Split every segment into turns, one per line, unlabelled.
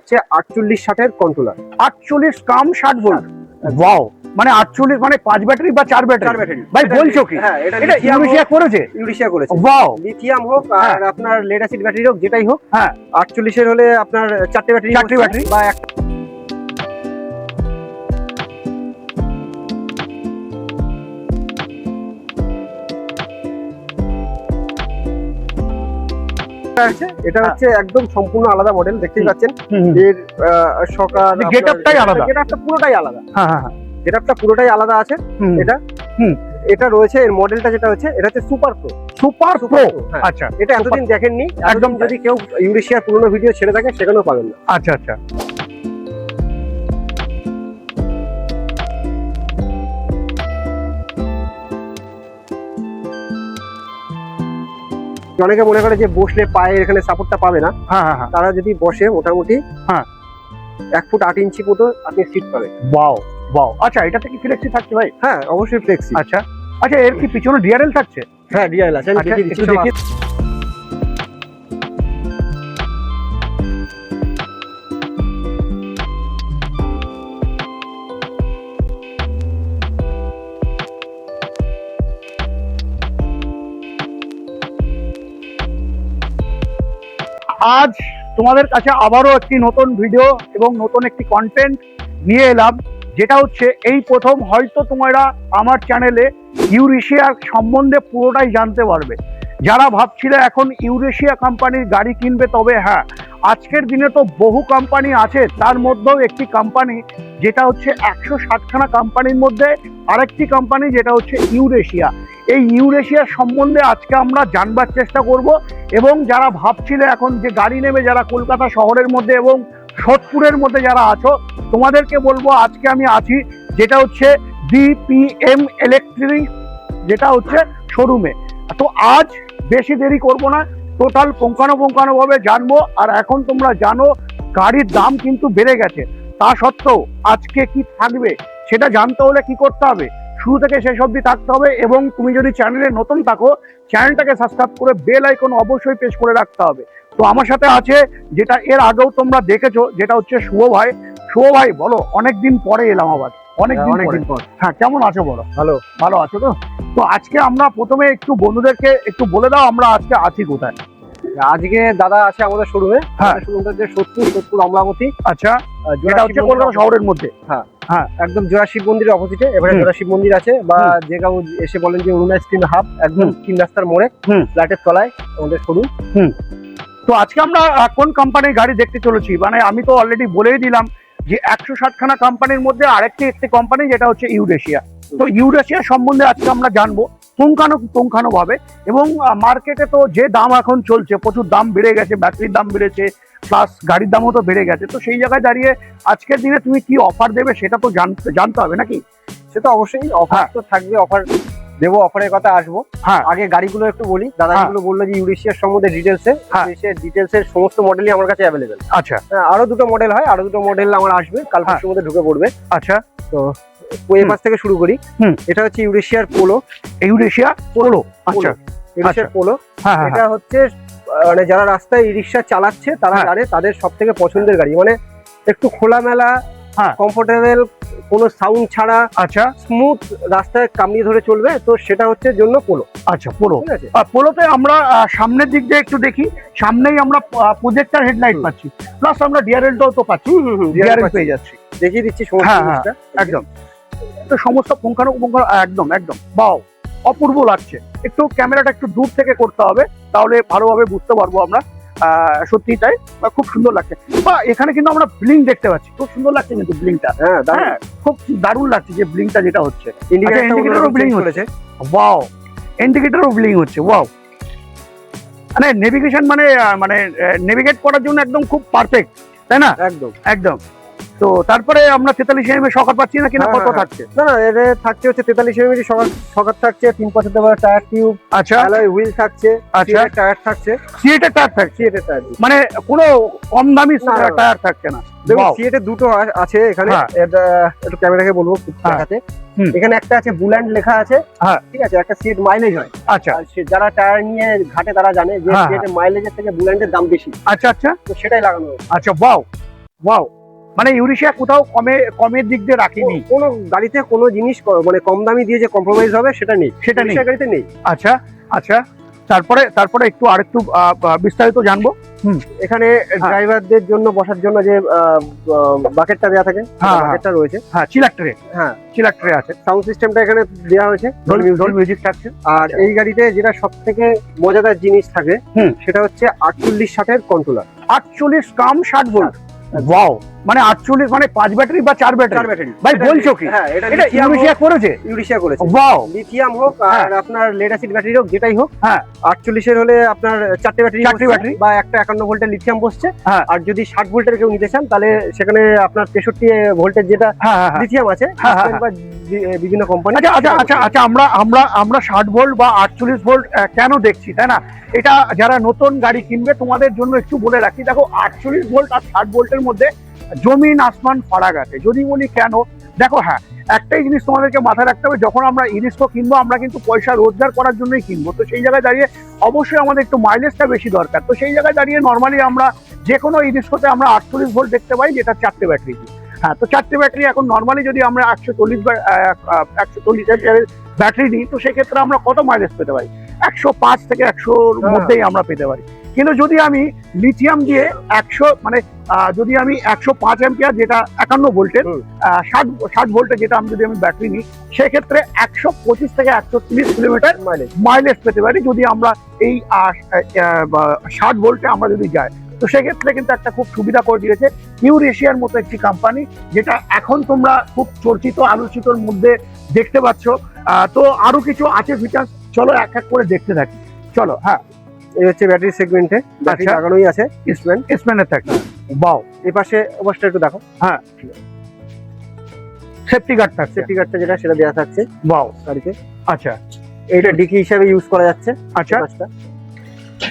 48-60 controller,
48 কাম 60 volt. Wow, মানে 48 মানে 5 battery বা 4 ব্যাটারি। ভাই বলছো কি?
হ্যাঁ, এটা
ইউরেশিয়া করেছে।
ইউরেশিয়া করেছে।
ওয়াও,
লিথিয়াম হোক আর আপনার লেড অ্যাসিড ব্যাটারি হোক, যেটাই হোক।
হ্যাঁ,
48 এর হলে আপনার 4টে ব্যাটারি বা এটা হচ্ছে একদম সম্পূর্ণ আলাদা মডেল, দেখতেই পাচ্ছেন। এর সকার
গেটআপটাই আলাদা,
গেটআপটা পুরোটাই আলাদা।
হ্যাঁ হ্যাঁ,
গেটআপটা পুরোটাই আলাদা আছে। এটা রয়েছে, এর মডেলটা যেটা হচ্ছে এটা হচ্ছে সুপার প্রো।
সুপার প্রো, আচ্ছা।
এটা এতদিন দেখেননি, একদম। যদি কেউ ইউরেশিয়ার পুরনো ভিডিও ছেড়ে থাকে সেখানেও পাবেন না।
আচ্ছা আচ্ছা।
অনেকে মনে করে যে বসলে পায়ে এখানে সাপোর্টটা পাবে না, তারা যদি বসে মোটামুটি 1 ফুট 8 ইঞ্চি মতো আপনি সিট পাবেন।
ওয়াও ওয়াও, আচ্ছা। এটা থেকে ফ্লেক্সি থাকছে ভাই?
হ্যাঁ, অবশ্যই ফ্লেক্সি।
আচ্ছা আচ্ছা, এর কি পিছনে ডিআরএল থাকছে?
হ্যাঁ, ডিআরএল আছে। আমি দেখিয়ে দিচ্ছি, দেখি।
আজ তোমাদের কাছে আবারও একটি নতুন ভিডিও এবং নতুন একটি কন্টেন্ট নিয়ে এলাম, যেটা হচ্ছে এই প্রথম হয়তো তোমরা আমার চ্যানেলে ইউরেশিয়ার সম্বন্ধে পুরোটাই জানতে পারবে। যারা ভাবছিলে এখন ইউরেশিয়া কোম্পানির গাড়ি কিনবে, তবে হ্যাঁ, আজকের দিনে তো বহু কোম্পানি আছে, তার মধ্যেও একটি কোম্পানি যেটা হচ্ছে 160খানা কোম্পানির মধ্যে আরেকটি কোম্পানি যেটা হচ্ছে ইউরেশিয়া। এই ইউরেশিয়ার সম্বন্ধে আজকে আমরা জানবার চেষ্টা করব। এবং যারা ভাবছিলে এখন যে গাড়ি নেবে, যারা কলকাতা শহরের মধ্যে এবং সোদপুরের মধ্যে যারা আছো, তোমাদেরকে বলবো আজকে আমি আছি যেটা হচ্ছে বিপিএম ইলেকট্রিক, যেটা হচ্ছে শোরুমে। তো আজ বেশি দেরি করব না, টোটাল পুঙ্খানুপুঙ্খানুভাবে জানবো। আর এখন তোমরা জানো গাড়ির দাম কিন্তু বেড়ে গেছে, তা সত্ত্বেও আজকে কি থাকবে সেটা জানতে হলে কি করতে হবে, শুরু থেকে শেষ অবধি থাকতে হবে। এবং তুমি যদি চ্যানেলে নতুন থাকো, চ্যানেলটাকে সাবস্ক্রাইব করে বেল আইকন অবশ্যই প্রেস করে রাখতে হবে। তো আমার সাথে আছে, যেটা এর আগেও তোমরা দেখেছো, যেটা হচ্ছে শুভ ভাই। শুভ ভাই বলো, অনেকদিন পরে এলাম আবার, অনেকদিন পর। হ্যাঁ, কেমন আছো বলো? ভালো আছো তো? তো আজকে আমরা প্রথমে একটু বন্ধুদেরকে একটু বলে দাও আমরা আজকে আছি কোথায়।
আজকে দাদা আছে আমাদের শোরুমে। শোরুমটা যে সোদপুর অমলাবতী।
আচ্ছা, যেটা হচ্ছে কলকাতা শহরের মধ্যে।
হ্যাঁ, একদম জোড়া শিব মন্দিরের অপোজিটে। এবারে জোড়া শিব মন্দির আছে, বা যে কেউ এসে বলেন যে অরুণা স্ক্রিন হাব, একদম 3 রাস্তার মোড়ে ফ্ল্যাটের তলায় আমাদের শোরুম।
তো আজকে আমরা কোন কোম্পানির গাড়ি দেখতে চলেছি, মানে আমি তো অলরেডি বলেই দিলাম যে 160খানা কোম্পানির মধ্যে আরেকটি কোম্পানি যেটা হচ্ছে ইউরেশিয়া। তো ইউরেশিয়া সম্বন্ধে আজকে আমরা জানবো পুঙ্খানুপুঙ্খানুভাবে। এবং মার্কেটে তো যে দাম এখন চলছে, প্রচুর দাম বেড়ে গেছে, ব্যাটারির দাম বেড়েছে, প্লাস গাড়ির দামও তো বেড়ে গেছে। তো সেই জায়গায় দাঁড়িয়ে আজকের দিনে তুমি কি অফার দেবে সেটা তো জানতে হবে নাকি?
সেটা অবশ্যই অফার তো থাকবে, অফার দেবো, অফারের কথা আসবো। আগে গাড়িগুলো একটু বলি। দাদাগুলো বললো যে ইউরেশিয়ার সম্বন্ধে ডিটেলসের সমস্ত মডেলই আমার কাছে অ্যাভেলেবেল।
আচ্ছা,
আরো দুটো মডেল হয়, আরো দুটো মডেল আমার আসবে, কাল পরশুর মধ্যে ঢুকে পড়বে।
আচ্ছা,
তো ওই পাশ থেকে শুরু করি। এটা হচ্ছে ইউরেশিয়ার পোলো। আচ্ছা, ইউরেশিয়ার পোলো। এটা হচ্ছে মানে যারা রাস্তায় ই রিক্সা চালাচ্ছে তারা জানে তাদের সব থেকে পছন্দের গাড়ি। মানে একটু খোলামেলা, কমফোর্টেবল, কোনো সাউন্ড ছাড়া,
আচ্ছা,
স্মুথ রাস্তায় কামড়িয়ে ধরে চলবে। তো সেটা হচ্ছে জন্য পোলো।
আচ্ছা, পোলো। পোলোতে আমরা সামনের দিক দিয়ে একটু দেখি, সামনেই আমরা প্রজেক্টর হেডলাইট পাচ্ছি, প্লাস আমরা ডিআরএলটাও তো পাচ্ছি, ডিআরএল পেয়ে যাচ্ছি।
দেখিয়ে দিচ্ছি সমস্ত জিনিসটা
একদম। তো সমস্ত পুঙ্খানুপুঙ্খ একদম একদম বাও, অপূর্ব লাগছে। একটু ক্যামেরাটা একটু দূর থেকে করতে হবে, তাহলে ভালোভাবে বুঝতে পারবো আমরা। সত্যি তাই, খুব সুন্দর লাগছে। বা এখানে কিন্তু আমরা ব্লিঙ্ক দেখতে পাচ্ছি, খুব সুন্দর লাগছে কিন্তু ব্লিঙ্কটা। হ্যাঁ, খুব দারুণ লাগছে যে ব্লিঙ্কটা যেটা হচ্ছে। ইন্ডিকেটরও ব্লিঙ্ক হচ্ছে, ওয়াও, ইন্ডিকেটরও ব্লিঙ্ক হচ্ছে, ওয়াও। মানে নেভিগেশন মানে নেভিগেট করার জন্য একদম খুব পারফেক্ট, তাই না? একদম একদম। তো তারপরে আমরা 43 mm শকার পাচ্ছি না কিনা, কত থাকছে?
না, এর থাকছে হচ্ছে 43 mm শকার থাকছে, 375 টায়ার টিউব,
আচ্ছা,
অ্যালয় হুইল থাকছে,
আচ্ছা,
টায়ার থাকছে,
সিএটের টায়ার থাকছে,
সিএটের টায়ার,
মানে কোনো কম দামি টায়ার থাকছে না।
দেখো সিএটের দুটো আছে এখানে, একটু ক্যামেরাকে বলবো দেখাতে। এখানে একটা আছে বুল্যান্ড লেখা আছে, ঠিক আছে, একটা সিএট মাইলেজ হয়।
আচ্ছা,
যারা টায়ার নিয়ে ঘাটে তারা জানে যে সিএটের মাইলেজের থেকে বুল্যান্ডের দাম বেশি।
আচ্ছা আচ্ছা,
তো সেটাই লাগানো হয়েছে।
আচ্ছা, ওয়াও, ওয়াও, মানে ইউরেশিয়া কোথাও কমের দিক দিয়ে রাখিনি।
কোনো গাড়িতে কোনো জিনিস মানে কম দামি দিয়ে যে কম্প্রোমাইজ হবে সেটা নেই,
সেটা নেই
গাড়িতে নেই।
আচ্ছা আচ্ছা, তারপরে একটু আরেকটু বিস্তারিত জানবো।
এখানে ড্রাইভারদের জন্য বসার জন্য যে বাকেটটা দেওয়া থাকে, বাকেটটা রয়েছে।
হ্যাঁ, চিলার ট্রে।
হ্যাঁ,
চিলার ট্রে আছে।
সাউন্ড সিস্টেমটা এখানে দেওয়া হয়েছে,
ডল মিউজিক থাকছে।
আর এই গাড়িতে যেটা সবথেকে মজাদার জিনিস থাকে সেটা হচ্ছে 48-60 কন্ট্রোলার।
48 কাম 60 ভোল্ট। ওয়াও, মানে 48 মানে 5 ব্যাটারি বা 4 ব্যাটারি। ভাই বলছো কি?
হ্যাঁ, এটা
ইউরেশিয়া করেছে।
ইউরেশিয়া করেছে।
ওয়াও,
লিথিয়াম হোক আর আপনার লেড অ্যাসিড ব্যাটারি হোক, যেটাই হোক।
হ্যাঁ,
48 এর হলে আপনার 4টে ব্যাটারি বা একটা 51 ভোল্টের লিথিয়াম বসছে। আর যদি 60 ভোল্টের কেউ নিতে চান তাহলে সেখানে আপনার 63 ভোল্টের যেটা লিথিয়াম আছে বা বিভিন্ন কোম্পানি।
আচ্ছা, আমরা 60 ভোল্ট বা 48 ভোল্ট কেন দেখছি, তাই না? এটা যারা নতুন গাড়ি কিনবে তোমাদের জন্য একটু বলে রাখি, দেখো 48 ভোল্ট আর 60 ভোল্টের মধ্যে জমিন আসমান ফারাক আছে। যদি বলি কেন, দেখো হ্যাঁ, একটাই জিনিস তোমাদেরকে মাথায় রাখতে হবে, যখন আমরা ইরিস্কো কিনবো আমরা কিন্তু পয়সা রোজগার করার জন্যই কিনবো। তো সেই জায়গায় দাঁড়িয়ে অবশ্যই আমাদের একটু মাইলেজটা বেশি দরকার। তো সেই জায়গায় দাঁড়িয়ে নর্মালি আমরা যে কোনো ইরিস্কোতে আমরা 48 ভোল্ট দেখতে পাই, যেটা 4টে ব্যাটারি। হ্যাঁ, তো 4টে ব্যাটারি এখন নর্মালি যদি আমরা 140 ব্যাটারি নিই, তো সেক্ষেত্রে আমরা কত মাইলেজ পেতে পারি? 105 থেকে 100-র মধ্যেই আমরা পেতে পারি। কিন্তু যদি আমি লিথিয়াম দিয়ে 100 মানে যদি আমি 105 অ্যাম্পিয়ার যেটা 51 ভোল্টের 60 ভোল্টের যেটা যদি আমি ব্যাটারি নিই, সেক্ষেত্রে 125 থেকে 130 কিলোমিটার মাইলেজ পেতে পারি যদি আমরা এই 60 ভোল্টে আমরা যদি যাই। তো সেক্ষেত্রে কিন্তু একটা খুব সুবিধা করে দিয়েছে ইউরেশিয়ার মতো একটি কোম্পানি, যেটা এখন তোমরা খুব চর্চিত আলোচিতর মধ্যে দেখতে পাচ্ছ। তো আরো কিছু আছে ফিচার, চলো এক এক করে দেখতে থাকি। চলো। হ্যাঁ,
এই হচ্ছে ব্যাটারি সেগমেন্টে ব্যাটারি লাগানোই আছে,
ইসমেন্টের থাকে। বাও,
এই পাশে অবশ্যই একটু দেখো।
হ্যাঁ, সেফটি গার্ড থাকছে।
সেফটি গার্ডটা যেটা সেটা দেওয়া থাকছে
বাও
গাড়িতে।
আচ্ছা,
এইটা ডিকি হিসেবে ইউজ করা যাচ্ছে।
আচ্ছা,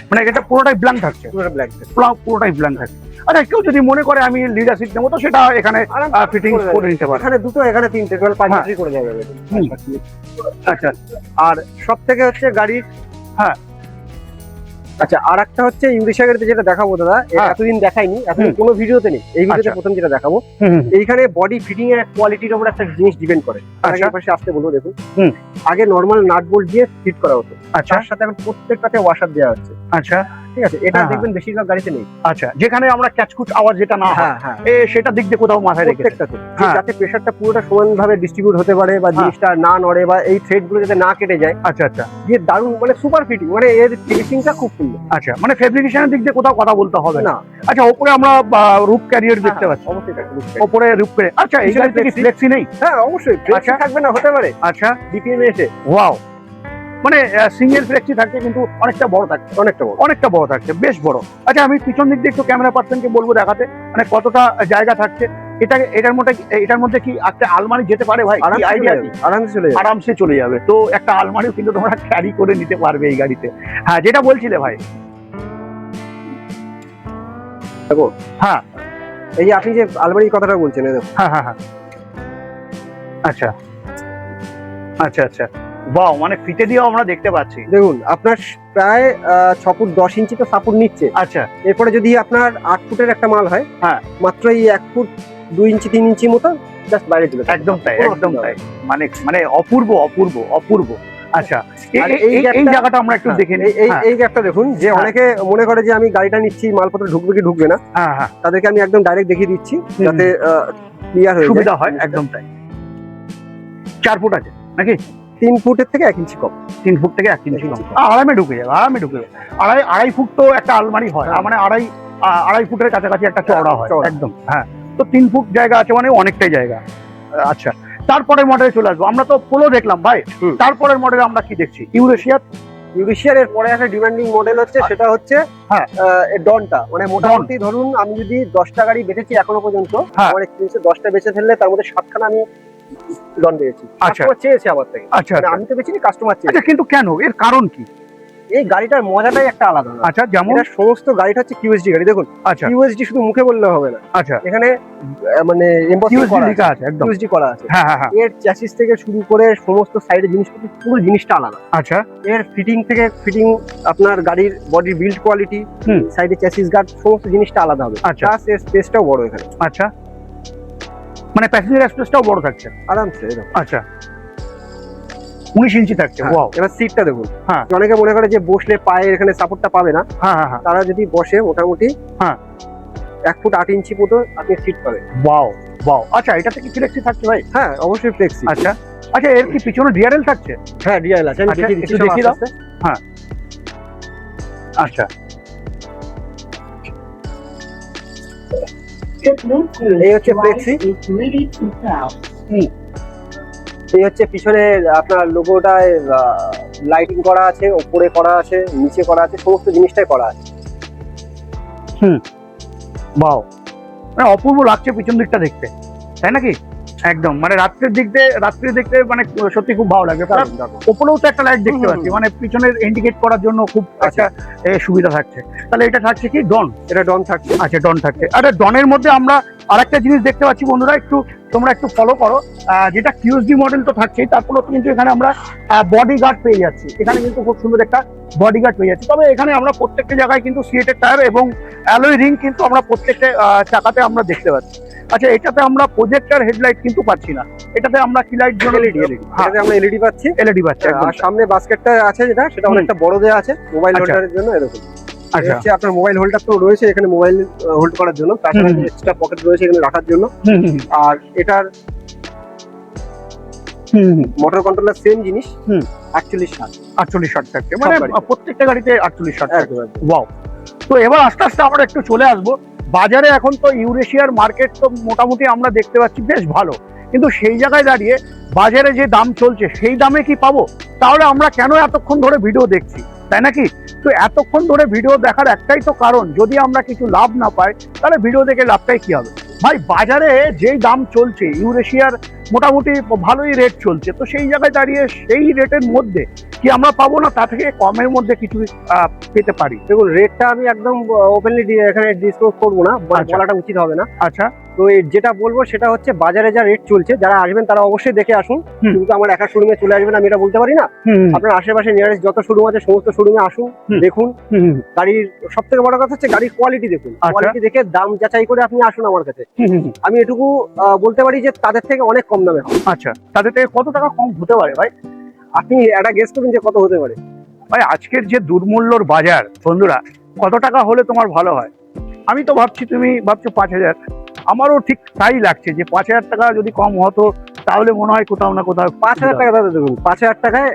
মানে এটা পুরোটাই ব্ল্যাঙ্ক থাকছে। পুরোটাই ব্ল্যাঙ্ক থাকছে। আচ্ছা, কেউ যদি মনে করে আমি লিডার সিট নেবো, তো সেটা এখানে ফিটিংস করে নিতে পারে।
এখানে দুটো, এখানে তিনটে, টোটাল 5 ব্যাটারি করে যাবে।
আচ্ছা,
আর সব থেকে হচ্ছে গাড়ির,
হ্যাঁ
আচ্ছা, আর একটা হচ্ছে ইউরেশিয়া গাড়িতে যেটা দেখাবো দাদা, এতদিন দেখাইনি, এতদিন কোনো ভিডিওতে নেই, এই ভিডিওতে প্রথম যেটা দেখাবো। এইখানে বডি ফিটিং এর কোয়ালিটির উপর একটা জিনিস ডিপেন্ড করে। পাশে আসতে বলবো, দেখুন আগে নরমাল নাট বোল্ট দিয়ে ফিট করা হতো, তার সাথে এখন প্রত্যেকটাতে ওয়াশার দেওয়া হচ্ছে।
আচ্ছা,
ঠিক আছে, এটা দেখবেন বেশিরভাগ গাড়িতে নেই।
আচ্ছা, যেখানে আমরা ক্যাচকুচ আওয়াজ যেটা না হয়, সেটা দিক দিয়ে কোথাও মাথায় রেখে
প্রত্যেকটাতে, যাতে প্রেসারটা পুরোটা সমানভাবে ডিস্ট্রিবিউট হতে পারে বা জিনিসটা না নড়ে বা এই থ্রেড গুলো যাতে না কেটে যায়।
আচ্ছা আচ্ছা,
যে দারুণ, মানে সুপার ফিটিং, মানে এর ফিনিশিংটা খুব সুন্দর।
আচ্ছা, মানে ফেব্রিকেশনের দিক দিয়ে কোথাও কথা বলতে হবে না। আচ্ছা, উপরে আমরা রুফ ক্যারিয়ার দেখতে পাচ্ছি।
অবশ্যই
উপরে রুফ ক্যারিয়ার। আচ্ছা, এই গাড়িতে কি ফ্লেক্সি নেই?
হ্যাঁ, অবশ্যই ফ্লেক্সি থাকবে না, হতে পারে।
আচ্ছা,
ডিপিএম এসে।
ওয়াও, মানে সিঙ্গেল ফ্লেক্সি থাকছে কিন্তু অনেকটা বড় থাকছে, অনেকটা বড় থাকছে, বেশ বড়। আচ্ছা, আমি পিছন দিক দিয়ে একটু ক্যামেরা পার্সনকে বলবো দেখাতে, মানে কতটা জায়গা থাকছে। এটার মধ্যে কি একটা আলমারি যেতে পারে ভাই? আরামসে চলে যাবে। তো একটা আলমারিও কিন্তু তোমরা ক্যারি করে নিতে পারবে এই গাড়িতে। হ্যাঁ, যেটা বলছিলে ভাই।
দেখো,
হ্যাঁ,
এই যে আপনি যে আলমারির কথাটা বলছেন,
হ্যাঁ হ্যাঁ হ্যাঁ, আচ্ছা আচ্ছা আচ্ছা, বাহ, মানে ফিতে দিয়েও আমরা দেখতে পাচ্ছি।
দেখুন, আপনার প্রায় 6 ফুট 10 ইঞ্চি তো সাপোর্ট নিচ্ছে।
আচ্ছা,
এরপরে যদি আপনার 8 ফুটের একটা মাল হয়,
হ্যাঁ,
মাত্র এই 1 ফুট 2 ইঞ্চি 3 ইঞ্চি মতো জাস্ট বাইরে চলে যায়।
একদম তাই, একদম তাই, মানে অপূর্ব অপূর্ব অপূর্ব। আচ্ছা, এই জায়গাটা আমরা একটু দেখে নিই।
এই গ্যাপটা দেখুন, যে অনেকে মনে করে যে আমি গাড়িটা নিচ্ছি, মালপত্র ঢুকবে কি ঢুকবে না, তাদেরকে আমি একদম ডাইরেক্ট দেখিয়ে দিচ্ছি যাতে ক্লিয়ার হয়ে
সুবিধা হয়। একদম তাই। 4 ফুট আছে নাকি?
3 ফুটের থেকে 1 ইঞ্চি কম।
3 ফুট থেকে 1 ইঞ্চি কম, আরামে ঢুকে যাবে। আড়াই ফুট তো একটা আলমারি হয়, মানে আড়াই ফুটের কাছাকাছি একটা চওড়া হয় একদম। হ্যাঁ, তো 3 ফুট জায়গা আছে, মানে অনেকটাই জায়গা। আচ্ছা, তারপরে মডেলে চলে আসবো। আমরা তো পোলো দেখলাম ভাই, তারপরের মডেলে আমরা কি দেখছি?
ইউরেশিয়ার এর পরে একটা ডিমান্ডিং মডেল হচ্ছে, সেটা হচ্ছে ডনটা। মানে মোটামুটি ধরুন, আমি যদি 10টা গাড়ি বেচেছি এখনো পর্যন্ত, আমার এক্সপিরিয়েন্সে 10টা বেচে ফেললে তার মধ্যে 7খানা আমি ডন পেয়েছি। কাস্টমার চেয়েছে আমার থেকে।
আচ্ছা,
আমি তো বেচিনি, কাস্টমার চেয়েছে।
আচ্ছা, কিন্তু কেন? এর কারণ কি?
এই গাড়িটার মজাটাই একটা আলাদা।
আচ্ছা, যেমন
এটা সমস্ত গাড়িটা হচ্ছে কিউএসডি গাড়ি। দেখুন
আচ্ছা
কিউএসডি শুধু মুখে বললে হবে না,
আচ্ছা
এখানে মানে এমবসিং
কিউএসডি
করা
লেখা আছে একদম।
কিউএসডি করা আছে।
হ্যাঁ হ্যাঁ হ্যাঁ
এর চ্যাসিস থেকে শুরু করে সমস্ত সাইডের জিনিসপত্র পুরো জিনিসটা আলাদা।
আচ্ছা
এর ফিটিং থেকে ফিটিং, আপনার গাড়ির বডি বিল্ড কোয়ালিটি, সাইডে চ্যাসিস গার্ড, সমস্ত জিনিসটা আলাদা হবে।
আচ্ছা।
প্লাস এর স্পেসটাও বড় এখানে।
আচ্ছা, মানে প্যাসেঞ্জার স্পেসটাও বড় থাকছে
আরামসে এরকম।
আচ্ছা 19 ইঞ্চি থাকছে।
হ্যাঁ,
ওয়াও।
এবার সিটটা দেখুন।
হ্যাঁ।
অনেকে মনে করে যে বসলে পায়ে এখানে সাপোর্টটা পাবে না,
হ্যাঁ হ্যাঁ হ্যাঁ
তারা যদি বসে মোটামুটি
হ্যাঁ
1 ফুট 8 ইঞ্চি মতো আপনি সিট পাবেন।
Wow wow. আচ্ছা, এটা থেকে ফ্লেক্সি থাকছে ভাই?
হ্যাঁ অবশ্যই ফ্লেক্সি।
আচ্ছা আচ্ছা, এর কি পিছনে ডিআরএল থাকছে?
হ্যাঁ ডিআইএল আছে, আমি
আচ্ছা,
দেখিয়ে দিচ্ছি।
একটু
সব
দেখিয়ে দাও।
আস্তে আস্তে।
হ্যাঁ আচ্ছা
এই হচ্ছে ফ্লেক্সি। এই হচ্ছে পিছনে আপনার লোগোটায় লাইটিং করা আছে, উপরে করা আছে, নিচে করা আছে, সমস্ত জিনিসটাই করা আছে।
ওয়াও, মানে অপূর্ব লাগছে পিছন দিকটা দেখতে, তাই নাকি? একদম, মানে রাত্রে দেখতে মানে সত্যি খুব ভালো লাগে। ওপরেও তো একটা লাইট দেখতে পাচ্ছি, মানে পিছনের ইন্ডিকেট করার জন্য খুব একটা সুবিধা থাকছে। তাহলে এটা থাকছে কি ডন?
এটা ডন থাকছে।
আচ্ছা ডন থাকছে। আচ্ছা, ডনের মধ্যে আমরা আরেকটা জিনিস দেখতে পাচ্ছি বন্ধুরা, তোমরা একটু ফলো করো, যেটা কিউএসডি মডেল তো থাকছেই, তারপরে কিন্তু এখানে আমরা বডি গার্ড পেয়ে যাচ্ছি। এখানে কিন্তু খুব সুন্দর একটা বডি গার্ড পেয়ে যাচ্ছি। তবে এখানে আমরা প্রত্যেকটা জায়গায় কিন্তু সিএটের টায়ার এবং অ্যালয় রিং কিন্তু আমরা প্রত্যেকটা চাকাতে আমরা দেখতে পাচ্ছি। আচ্ছা, এটাতে আমরা প্রজেক্টর হেডলাইট কিন্তু পাচ্ছি না, এটাতে আমরা কি লাইট জন্য
এলইডি। এটাতে আমরা এলইডি পাচ্ছি।
এলইডি পাচ্ছি।
আর সামনে বাস্কেটটা আছে সেটা অনেকটা বড় দেয়া আছে মোবাইল হোল্ডারের জন্য। এরকম
আচ্ছা,
হচ্ছে আপনার মোবাইল হোল্ডার তো রয়েছে এখানে মোবাইল হোল্ড করার জন্য, তাছাড়া এক্সট্রা পকেট রয়েছে এখানে রাখার জন্য। আর এটার মোটর কন্ট্রোলার সেম জিনিস, 48 60
থাকছে, মানে প্রত্যেকটা গাড়িতে 48 60 থাকছে।
একদম।
ওয়াও। তো এবার আস্তে আস্তে আমরা একটু চলে আসবো বাজারে। এখন তো ইউরেশিয়ার মার্কেট তো মোটামুটি আমরা দেখতে পাচ্ছি বেশ ভালো, কিন্তু সেই জায়গায় দাঁড়িয়ে বাজারে যে দাম চলছে সেই দামে কি পাবো? তাহলে আমরা কেন এতক্ষণ ধরে ভিডিও দেখছি, তাই নাকি? তো এতক্ষণ ধরে ভিডিও দেখার একটাই তো কারণ, যদি আমরা কিছু লাভ না পাই তাহলে ভিডিও দেখে লাভটাই কি হবে? ভাই বাজারে যেই দাম চলছে, ইউরেশিয়ার মোটামুটি ভালোই রেট চলছে, তো সেই জায়গায় দাঁড়িয়ে সেই রেটের মধ্যে কি আমরা পাবো না তা থেকে কমের মধ্যে কিছু পেতে পারি?
দেখুন রেটটা আমি একদম ওপেনলি এখানে ডিসক্লোজ করবো না, বলাটা উচিত হবে না।
আচ্ছা,
তো যেটা বলবো সেটা হচ্ছে বাজারে যা রেট চলছে, যারা আসবেন তারা অবশ্যই দেখে আসুন। কিন্তু আমার একা শোরুমে চলে আসবেন আমি এটা বলতে পারি না। আপনার আশেপাশে নিয়ারেস্ট যত শোরুম আছে সমস্ত শোরুমে আসুন, দেখুন। গাড়ির সব থেকে বড় কথা হচ্ছে গাড়ির কোয়ালিটি দেখুন। কোয়ালিটি দেখে দাম যাচাই করে আপনি আসুন আমার কাছে। আমি এটুকু বলতে পারি যে তাদের থেকে অনেক কম দামে হবে।
আচ্ছা, তাদের থেকে কত টাকা কম হতে পারে ভাই?
আপনি একটা গেস করুন যে কত হতে পারে।
ভাই আজকের যে দুর্মূল্যর বাজার বন্ধুরা, কত টাকা হলে তোমার ভালো হয়? আমি তো ভাবছি, তুমি ভাবছো 5000, আমারও ঠিক তাই লাগছে যে 5000 টাকা যদি কম হতো তাহলে মনে হয় কোথাও না কোথাও।
5000 টাকা দাদা দেখুন, 5000 টাকায়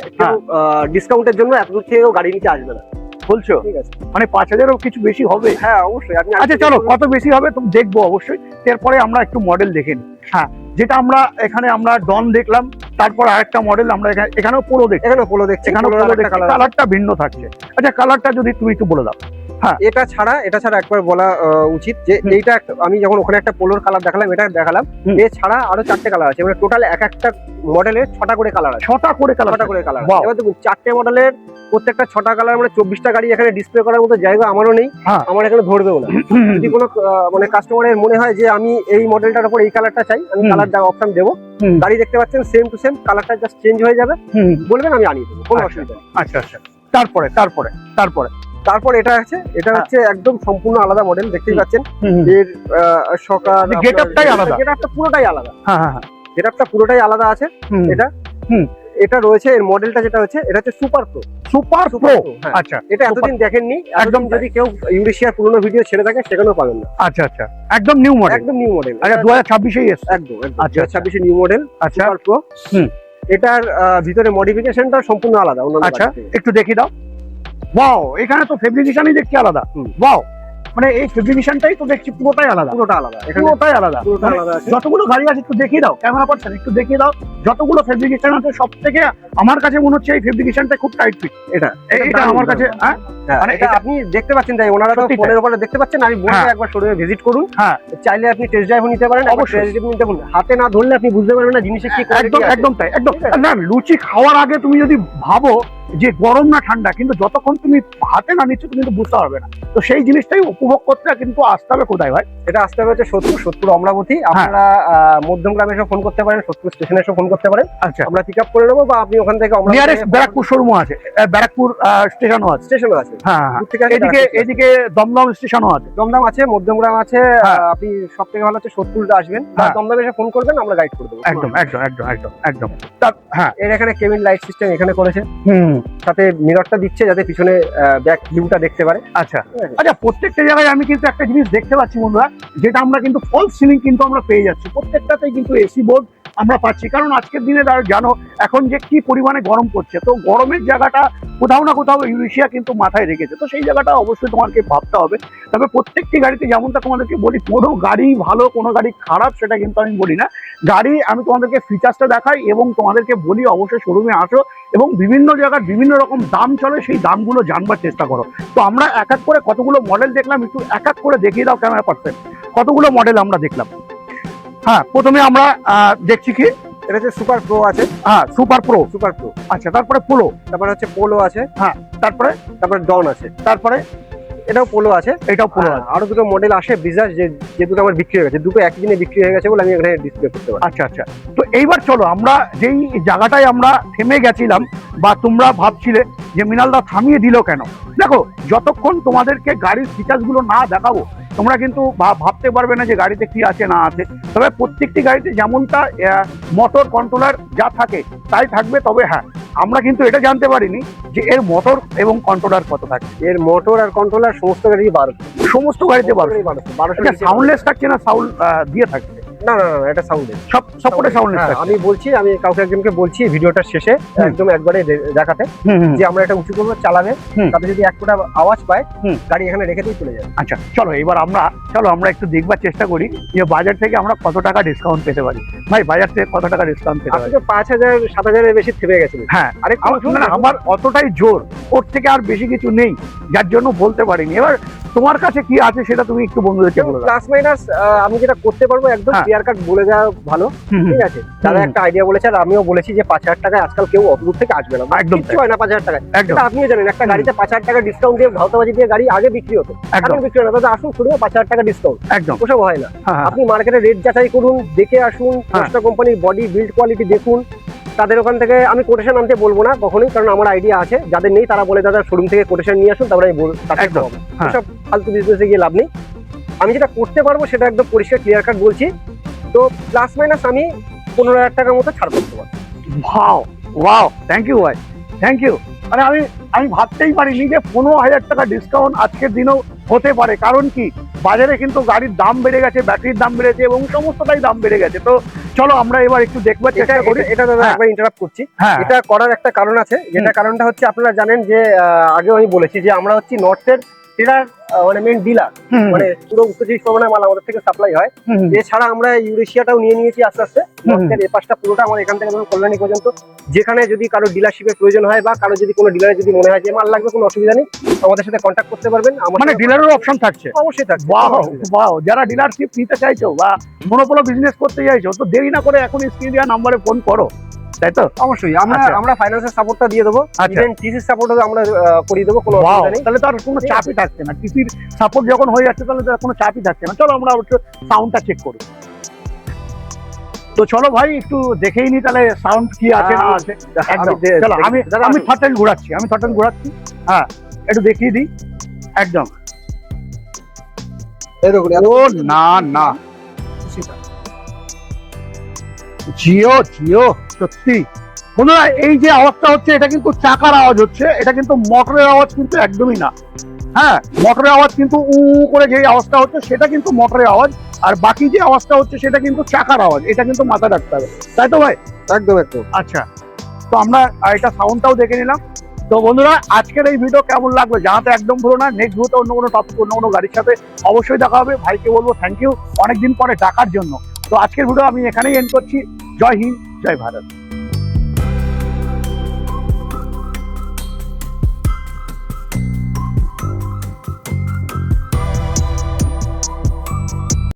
ডিসকাউন্টের জন্য এত দূর থেকেও গাড়ি নিতে আসবে না।
বলছো?
ঠিক আছে,
মানে 5000ও কিছু বেশি হবে?
হ্যাঁ অবশ্যই। আপনি
আচ্ছা চলো, কত বেশি হবে তুমি দেখবো অবশ্যই, এরপরে আমরা একটু মডেল দেখে নিই। হ্যাঁ, যেটা আমরা এখানে আমরা ডন দেখলাম, তারপর আরেকটা মডেল আমরা এখানেও পোলো দেখছি।
এখানেও পোলো দেখছি,
এখানেও পোলো দেখছি, কালারটা ভিন্ন থাকছে। আচ্ছা, কালারটা যদি তুমি একটু বলে দাও। হ্যাঁ,
এটা ছাড়া একবার বলা উচিত যে এইটা আমি যখন ওখানে একটা পোলোর কালার দেখালাম, এটা দেখালাম, এছাড়া আরো 4টে কালার আছে। মানে টোটাল এক একটা মডেলের 6টা করে কালার আছে।
6টা করে কালার।
এবার দেখুন 4টে মডেলের প্রত্যেকটা 6টা কালার, মানে 24টা গাড়ি এখানে ডিসপ্লে করার মতো জায়গা আমারও নেই, আমার এখানে ধরবেও না। যদি কোনো মানে কাস্টমারের মনে হয় যে আমি এই মডেলটার উপর এই কালারটা চাই, আমি কালার অপশন দেবো। গাড়ি দেখতে পাচ্ছেন সেম টু সেম, কালারটা জাস্ট চেঞ্জ হয়ে যাবে, বলবেন আমি আনিয়ে দেবো, কোনো অসুবিধা নেই।
আচ্ছা আচ্ছা, তারপরে
এটা আছে, এটা হচ্ছে একদম সম্পূর্ণ আলাদা মডেল, দেখতেই পাচ্ছেন। এর সকাল
গেটআপটাই আলাদা,
গেটআপটা পুরোটাই আলাদা।
হ্যাঁ হ্যাঁ,
গেটআপটা পুরোটাই আলাদা আছে। এটা রয়েছে, এর মডেলটা যেটা হচ্ছে এটা হচ্ছে সুপার প্রো। আচ্ছা, এটা এতদিন দেখেননি, একদম যদি কেউ ইউরেশিয়ার পুরনো ভিডিও ছেড়ে থাকে সেখানেও পাবেন না।
আচ্ছা আচ্ছা, একদম নিউ মডেল। আচ্ছা, 2026 এসেছে।
একদম 2026 নিউ মডেল সুপার প্রো। এটার ভিতরে মডিফিকেশনটা সম্পূর্ণ আলাদা অন্যান্য।
আচ্ছা, একটু দেখিয়ে দাও। ওয়াও, এখানে তো ফেব্রিকেশনই দেখছি আলাদা। ওয়াও, মানে এই ফেব্রিকেশনটাই তো দেখছি পুরোটাই আলাদা। পুরোটাই আলাদা। যতগুলো গাড়ি আছে একটু দেখিয়ে দাও, ক্যামেরা পারছেন একটু দেখিয়ে দাও। যতগুলো ফেব্রিকেশন আছে সব থেকে আমার কাছে মনে হচ্ছে এই ফেব্রিকেশনটা খুব টাইট ফিট। এটা আমার কাছে,
মানে এটা আপনি দেখতে পাচ্ছেন, তাই ওনারা তো ফোনের উপরে দেখতে পাচ্ছেন। আমি বলবো একবার শোরুমে ভিজিট করুন। হ্যাঁ, চাইলে আপনি টেস্ট ড্রাইভ নিতে পারেন। অবশ্যই হাতে না ধরলে আপনি বুঝতে পারবেন না জিনিসের কি কোয়ালিটি।
একদম তাই, একদম। না, লুচি খাওয়ার আগে তুমি যদি ভাবো যে গরম না ঠান্ডা, কিন্তু যতক্ষণ তুমি হাতে না নিচ্ছ তুমি কিন্তু বুঝতে পারবে না। তো সেই জিনিসটাই উপভোগ করতে কিন্তু আসতে হবে কোথায় ভাই?
এটা আসতে হবে হচ্ছে সোদপুর অমরাবতী। আপনারা মধ্যমগ্রামে এসে ফোন করতে পারেন, সোদপুর স্টেশনে এসে ফোন করতে পারেন।
আচ্ছা,
আমরা পিক আপ করে নেবো, বা আপনি ওখান থেকে
নিয়ারেস্ট ব্যারাকপুর শোরুমও আছে, ব্যারাকপুর স্টেশনও আছে।
স্টেশনও আছে,
হ্যাঁ। এদিকে দমদম স্টেশনও আছে।
দমদম আছে, মধ্যমগ্রাম আছে। আপনি সব থেকে ভালো হচ্ছে সোদপুর আসবেন, দমদমে এসে ফোন করবেন, আমরা গাইড করে দেবো।
একদম একদম একদম একদম একদম। হ্যাঁ,
এর এখানে কেবিন লাইট সিস্টেম এখানে করেছে, সাথে মিররটা দিচ্ছে যাতে পিছনে ব্যাক ভিউটা দেখতে পারে।
আচ্ছা আচ্ছা, প্রত্যেকটা জায়গায় আমি কিন্তু একটা জিনিস দেখতে পাচ্ছি বন্ধুরা, যেটা আমরা কিন্তু ফলস সিলিং কিন্তু আমরা পেয়ে যাচ্ছি, প্রত্যেকটাতেই কিন্তু এসি বোর্ড আমরা পাচ্ছি। কারণ আজকের দিনে জানো এখন যে কি পরিমাণে গরম পড়ছে, তো গরমের জায়গাটা কোথাও না কোথাও ইউরেশিয়া কিন্তু মাথায় রেখেছে। তো সেই জায়গাটা অবশ্যই তোমাকে ভাবতে হবে। তবে প্রত্যেকটি গাড়িতে যেমনটা তোমাদেরকে বলি, কোনো গাড়ি ভালো কোনো গাড়ি খারাপ সেটা কিন্তু আমি বলি না। গাড়ি আমি তোমাদেরকে ফিচার্সটা দেখাই এবং তোমাদেরকে বলি অবশ্যই শোরুমে আসো এবং বিভিন্ন জায়গার বিভিন্ন রকম দাম চলে, সেই দামগুলো জানবার চেষ্টা করো। তো আমরা এক এক করে কতগুলো মডেল দেখলাম, একটু এক এক করে দেখিয়ে দাও ক্যামেরা পার্সন, কতগুলো মডেল আমরা দেখলাম। হ্যাঁ, প্রথমে আমরা দেখছি কি,
এটা হচ্ছে সুপার প্রো আছে।
হ্যাঁ, সুপার প্রো।
আচ্ছা,
তারপরে পোলো,
তারপরে হচ্ছে পোলো আছে।
হ্যাঁ, তারপরে
ডন আছে,
তারপরে
এটাও পোলো আছে,
এটাও পোলো আছে।
আরো দুটো মডেল আসে বিজাজ, যে দুটো আমার বিক্রি হয়ে গেছে, দুটো একই দিনে বিক্রি হয়ে গেছে বলে আমি এখানে ডিসপ্লে করতে পারি।
আচ্ছা আচ্ছা, তো এইবার চলো আমরা যেই জায়গাটায় আমরা থেমে গেছিলাম, বা তোমরা ভাবছিলে যে মৃণালদা থামিয়ে দিল কেন, দেখো যতক্ষণ তোমাদেরকে গাড়ির ফিচার্স গুলো না দেখাবো তোমরা কিন্তু ভাবতে পারবে না যে গাড়িতে কি আছে না আছে। তবে প্রত্যেকটি গাড়িতে যেমনটা মোটর কন্ট্রোলার যা থাকে তাই থাকবে। তবে হ্যাঁ, আমরা কিন্তু এটা জানতে পারিনি যে এর মোটর এবং কন্ট্রোলার কত থাকে।
এর মোটর আর কন্ট্রোলার সমস্ত গাড়ি 1200,
সমস্ত গাড়িতে 1200। সাউন্ডলেস থাকছে না সাউন্ড দিয়ে থাকছে?
না, এটা সাউন্ডলেস,
সবকটা সাউন্ডলেস থাকছে।
আমি কাউকে একজনকে বলছি ভিডিওটার শেষে একদম একবারে দেখাতে যে আমরা এটা উঁচু করবো, চালাবে, তাতে যদি এক ফোঁটা আওয়াজ পায় গাড়ি এখানে রেখে দিয়ে চলে যাবে।
আচ্ছা, চলো এবার আমরা একটু দেখবার চেষ্টা করি যে বাজার থেকে আমরা কত টাকা ডিসকাউন্ট পেতে পারি। ভাই, বাজার থেকে কত টাকা ডিসকাউন্ট পেতে পারি?
5000-7000 এর বেশি থেমে গেছে।
হ্যাঁ, আমার অতটাই জোর, ওর থেকে আর বেশি কিছু নেই, যার জন্য বলতে পারিনি। এবার তোমার কাছে কি আছে সেটা তুমি একটু বন্ধুদেরকে বলো।
প্লাস মাইনাস আমি যেটা করতে পারবো একদম ক্লিয়ার কাট বলে দেওয়া ভালো, ঠিক আছে? তারা একটা আইডিয়া বলেছে আর আমিও বলেছি যে 5000 টাকায় আজকাল কেউ অত দূর থেকে আসবে না, একদম কিছু হয় না 5000 টাকায়। আপনিও জানেন একটা গাড়িতে 5000 টাকা ডিসকাউন্ট দিয়ে ভাওতাবাজি দিয়ে গাড়ি আগে বিক্রি হতো, এখন বিক্রি হয় না। তাহলে আসুন শুধু 5000 টাকা ডিসকাউন্ট, একদম ওসব হয় না। আপনি মার্কেটে রেট যাচাই করুন, দেখে আসুন, দশটা কোম্পানির বডি বিল্ড কোয়ালিটি দেখুন, তাদের ওখান থেকে আমি কোটেশন আনতে বলবো না কখনোই, কারণ আমার আইডিয়া আছে। যাদের নেই তারা বলে দাদা শোরুম থেকে কোটেশন নিয়ে আসুন, তারপরে আমি একদম সব ফালতু বিজনেসে গিয়ে লাভ নেই। আমি যেটা করতে পারবো সেটা একদম পরিষ্কার ক্লিয়ার কাট বলছি। তো প্লাস মাইনাস আমি 15000 টাকার মতো ছাড় করতে পারবো।
ওয়াও, থ্যাংক ইউ ভাই, থ্যাংক ইউ। মানে আমি ভাবতেই পারিনি যে 15000 টাকা ডিসকাউন্ট আজকের দিনেও হতে পারে। কারণ কি, বাজারে কিন্তু গাড়ির দাম বেড়ে গেছে, ব্যাটারির দাম বেড়েছে এবং সমস্তটাই দাম বেড়ে গেছে। তো চলো আমরা এবার একটু দেখবার চেষ্টা করি।
এটা দাদা একবার ইন্টারাপ্ট করছি, এটা করার একটা কারণ আছে, যেটা কারণটা হচ্ছে আপনারা জানেন যে আগেও আমি বলেছি যে আমরা হচ্ছি নর্থের ডিলার, মানে মেন ডিলার, মানে পুরো উত্তর চব্বিশ পরগনার মাল আমাদের থেকে সাপ্লাই হয়। এছাড়া আমরা ইউরেশিয়াটাও নিয়ে নিয়েছি আস্তে আস্তে। নর্থের এই পাশটা পুরোটা আমার এখান থেকে কল্যাণী পর্যন্ত, যেখানে যদি কারো ডিলারশিপের প্রয়োজন হয় বা কারো যদি কোনো ডিলারে যদি মনে হয় যে মাল লাগবে, কোনো অসুবিধা নেই, আমাদের সাথে কন্ট্যাক্ট করতে পারবেন। মানে ডিলারের অপশন থাকছে, অবশ্যই থাকছে। ওয়াও, যারা ডিলারশিপ নিতে চাইছো বা মনোপলো বিজনেস করতে চাইছো, তো দেরি না করে এখন স্ক্রিন দেওয়া নম্বরে ফোন করো, তাই তো? অবশ্যই আমরা ফাইন্যান্সের সাপোর্টটা দিয়ে দেবো, ইভেন টিসির সাপোর্টও আমরা করিয়ে দেবো, কোনো অসুবিধা নেই। তাহলে তো আর কোনো চাপই থাকছে না, টিসির সাপোর্ট যখন হয়ে যাচ্ছে তাহলে তো আর কোনো চাপই থাকছে না। চলো আমরা একটু সাউন্ডটা চেক করি। তো চলো ভাই একটু দেখেই নি তাহলে সাউন্ড কি আছে না আছে। চলো আমি থটল ঘোরাচ্ছি, হ্যাঁ একটু দেখিয়ে দিই। একদম ও না জিও সত্যি বন্ধুরা, এই যে আওয়াজটা হচ্ছে এটা কিন্তু চাকার আওয়াজ হচ্ছে, এটা কিন্তু মোটরের আওয়াজ কিন্তু একদমই না। হ্যাঁ, মোটরের আওয়াজ কিন্তু উ করে যে আওয়াজটা হচ্ছে সেটা কিন্তু মোটরের আওয়াজ, আর বাকি যে আওয়াজটা হচ্ছে সেটা কিন্তু চাকার আওয়াজ। এটা কিন্তু মাথায় রাখতে হবে, তাই তো ভাই? একদম। আচ্ছা, তো আমরা এটা সাউন্ডটাও দেখে নিলাম। তো বন্ধুরা, আজকের এই ভিডিও কেমন লাগলো জানাতে একদম ভুলো না। নেক্সট ভিডিওতে অন্য কোনো টপিক, অন্য কোনো গাড়ির সাথে অবশ্যই দেখা হবে। ভাইকে বলবো থ্যাংক ইউ অনেকদিন পরে ডাকার জন্য। তো আজকের ভিডিও আমি এখানেই এন্ড করছি। জয় হিন্দ, জয় ভারত।